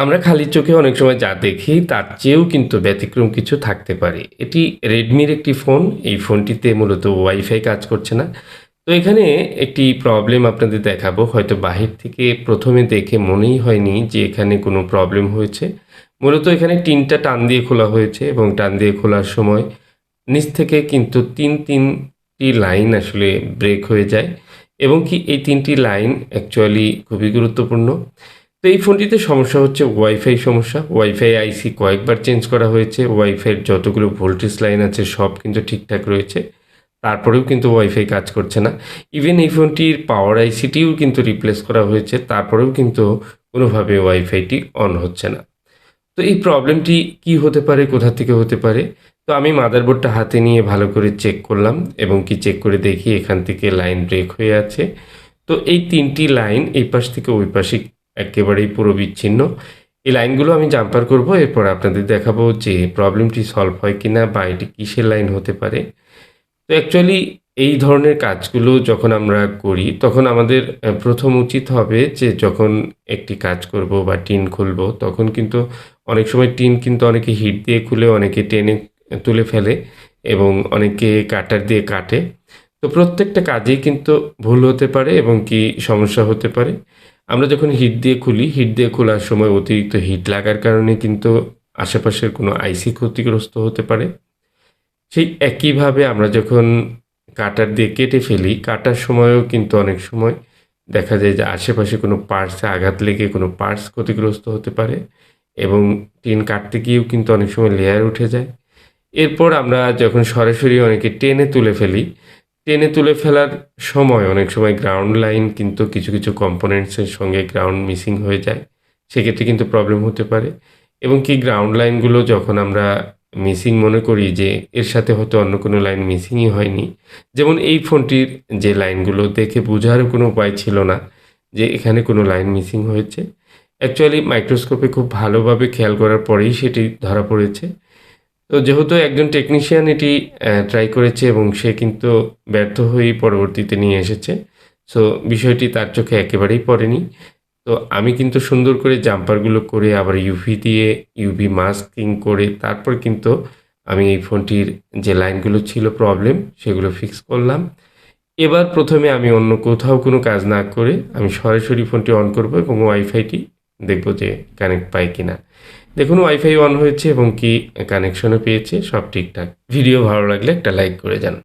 আমরা খালি চোখে অনেক সময় যা দেখি তার চেয়েও কিন্তু ব্যতিক্রম কিছু থাকতে পারে। এটি রেডমির একটি ফোন। এই ফোনটিতে মূলত ওয়াইফাই কাজ করছে না। তো এখানে একটি প্রবলেম আপনাদের দেখাবো। হয়তো বাহির থেকে ১ম এ দেখে মনেই হয়নি যে এখানে কোনো প্রবলেম হয়েছে। মূলত এখানে টিনটা টান দিয়ে খোলা হয়েছে এবং টান দিয়ে খোলার সময় নিচ থেকে কিন্তু ৩টি লাইন আসলে ব্রেক হয়ে যায় এবং কি এই ৩টি লাইন অ্যাকচুয়ালি খুবই গুরুত্বপূর্ণ। তো এই ফোনটিতে সমস্যা হচ্ছে ওয়াইফাই সমস্যা। ওয়াইফাই আইসি কয়েকবার চেঞ্জ করা হয়েছে। ওয়াইফাইয়ের যতগুলো ভোল্টেজ লাইন আছে সব কিন্তু ঠিকঠাক রয়েছে। তারপরেও কিন্তু ওয়াইফাই কাজ করছে না। ইভেন এই ফোনটির পাওয়ার আইসিটিও কিন্তু রিপ্লেস করা হয়েছে। তারপরেও কিন্তু কোনোভাবে ওয়াইফাইটি অন হচ্ছে না। তো এই প্রবলেমটি কি হতে পারে, কোথা থেকে হতে পারে? তো আমি মাদারবোর্ডটা হাতে নিয়ে ভালো করে চেক করলাম এবং কি চেক করে দেখি এখান থেকে লাইন ব্রেক হয়ে আছে। তো এই ৩টি লাইন এই পাশ থেকে ওই পাশে একেবারেই পুরো বিচ্ছিন্ন। এই লাইনগুলো আমি জাম্পার করব। এরপর আপনাদের দেখাবো যে প্রবলেমটি সলভ হয় কিনা বা এটি কিসের লাইন হতে পারে। তো অ্যাকচুয়ালি এই ধরনের কাজগুলো যখন আমরা করি তখন আমাদের প্রথম উচিত হবে যে যখন একটি কাজ করব বা টিন খুলব তখন কিন্তু অনেক সময় টিন কিন্তু অনেকে হিট দিয়ে খুলে, অনেকে টেনে তুলে ফেলে এবং অনেকে কাটার দিয়ে কাটে। তো প্রত্যেকটা কাজেই কিন্তু ভুল হতে পারে এবং কি সমস্যা হতে পারে। আমরা যখন হিট দিয়ে খুলি, হিট দিয়ে খোলার সময় অতিরিক্ত হিট লাগার কারণে কিন্তু আশেপাশের কোনো আইসি ক্ষতিগ্রস্ত হতে পারে। সেই একইভাবে আমরা যখন কাটার দিয়ে কেটে ফেলি, কাটার সময়ও কিন্তু অনেক সময় দেখা যায় যে আশেপাশে কোনো পার্টসে আঘাত লেগে কোনো পার্টস ক্ষতিগ্রস্ত হতে পারে এবং টিন কাটতে গিয়েও কিন্তু অনেক সময় লেয়ার উঠে যায়। এরপর আমরা যখন সরাসরি অনেকে টেনে তুলে ফেলি, টেনে তুলে ফেলার সময় অনেক সময় গ্রাউন্ড লাইন কিন্তু কিছু, কিছু কম্পোনেন্টসের সঙ্গে গ্রাউন্ড মিসিং হয়ে যায়। সেক্ষেত্রে কিন্তু প্রবলেম হতে পারে এবং কি গ্রাউন্ড লাইনগুলো যখন আমরা মিসিং মনে করি যে এর সাথে হয়তো অন্য কোনো লাইন মিসিংই হয়নি। যেমন এই ফোনটির যে লাইনগুলো দেখে বোঝারও কোনো উপায় ছিল না যে এখানে কোনো লাইন মিসিং হয়েছে। অ্যাকচুয়ালি মাইক্রোস্কোপে খুব ভালোভাবে খেয়াল করার পরেই সেটি ধরা পড়েছে। তো যেহেতু একজন টেকনিশিয়ান এটি ট্রাই করেছে এবং সে কিন্তু ব্যর্থ হয়েই পরবর্তীতে নিয়ে এসেছে। সো বিষয়টি তার চোখে একেবারেই পড়েনি। তো আমি কিন্তু সুন্দর করে জাম্পারগুলো করে আবার ইউভি দিয়ে ইউভি মাস্কিং করে তারপর কিন্তু আমি এই ফোনটির যে লাইনগুলো ছিল প্রবলেম সেগুলো ফিক্স করলাম। এবার ১ম এ আমি অন্য কোথাও কোনো কাজ না করে আমি সরাসরি ফোনটি অন করব এবং ওয়াইফাইটি দেখব যে কানেক্ট পাই কিনা। দেখুন ওয়াইফাই অন হয়েছে এবং কি কানেকশনও পেয়েছে, সব ঠিকঠাক। ভিডিও ভালো লাগলে একটা লাইক করে যান।